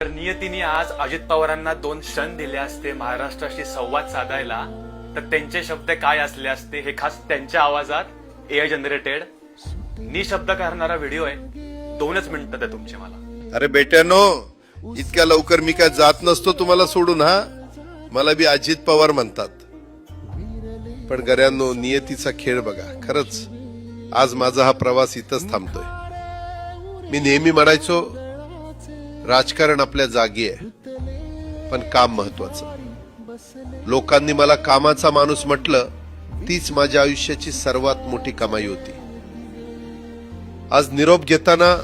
तर नियतीने आज अजित पवारांना 2 क्षण दिले असते महाराष्ट्राशी संवाद साधायला, तर त्यांचे शब्द काय असले असते हे खास त्यांच्या आवाजात एआय जनरेटेड निशब्द करणारा व्हिडिओ आहे. 2च मिनिटं द्या तुमचे मला. अरे बेट्यानो, इतक्या लवकर मी काय जात नसतो तुम्हाला सोडून. हा, मला बी अजित पवार म्हणतात. पण गऱ्यांनो, नियतीचा खेळ बघा. खरंच आज माझा हा प्रवास इथंच थांबतोय. मी नेहमी म्हणायचो राजकारण आपल्या जागी आहे, पण काम महत्वाचं. लोकांनी मला कामाचा माणूस म्हटलं, तीच माझ्या आयुष्याची सर्वात मोठी कमाई होती. आज निरोप घेताना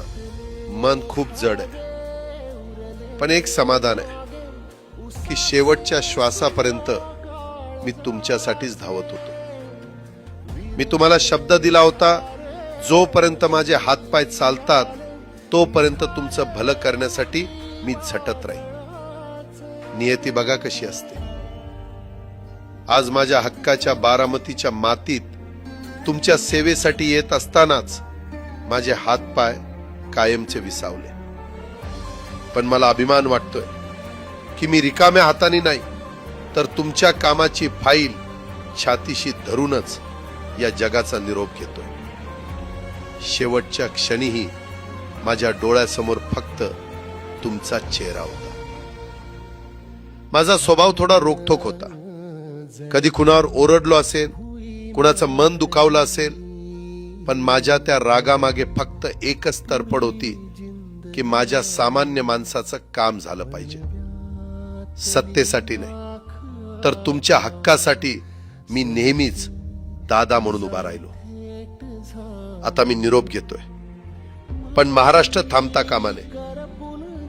मन खूप जड आहे, पण एक समाधान आहे की शेवटच्या श्वासापर्यंत मी तुमच्यासाठीच धावत होतो. मी तुम्हाला शब्द दिला होता, जोपर्यंत माझे हातपाय चालतात तोपर्यंत तुमचं भलं करण्यासाठी मी झटत राहील. नियती बघा कशी असते. आज माझ्या हक्काच्या बारामतीच्या मातीत तुमच्या सेवेसाठी येत असतानाच माझे हातपाय कायमचे विसावले. पण मला अभिमान वाटतोय की मी रिकाम्या हाताने नाही, तर तुमच्या कामाची फाईल छातीशी धरूनच या जगाचा निरोप घेतोय. शेवटच्या क्षणीही माझ्या डोळ्यासमोर फक्त तुमचा चेहरा होता. माझा स्वभाव थोडा रोखठोक होता. कधी कुणावर ओरडलो असेल, कुणाचं मन दुखावलं असेल, पण माझ्या त्या रागामागे फक्त एकच तडफड होती की माझ्या सामान्य माणसाचं काम झालं पाहिजे. सत्तेसाठी नाही, तर तुमच्या हक्कासाठी मी नेहमीच दादा म्हणून उभा राहिलो. आता मी निरोप घेतोय, पण महाराष्ट्र थांबता कामा नये.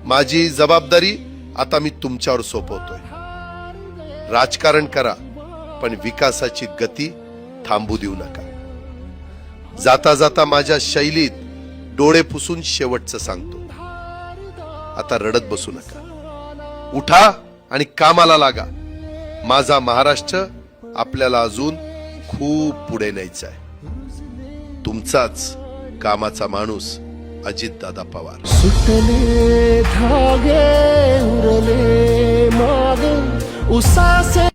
माझी जबाबदारी आता मी तुमच्यावर सोपवतोय. राजकारण करा, पण विकासाची गती थांबू देऊ नका. जाता जाता माझ्या शैलीत डोळे पुसून शेवटचं सांगतो, आता रडत बसू नका. उठा आणि कामाला लागा. माझा महाराष्ट्र आपल्याला अजून खूप पुढे न्यायचा आहे. तुमचाच कामाचा माणूस अजितदादा पवार. सुटले धागे उरले माग उसासे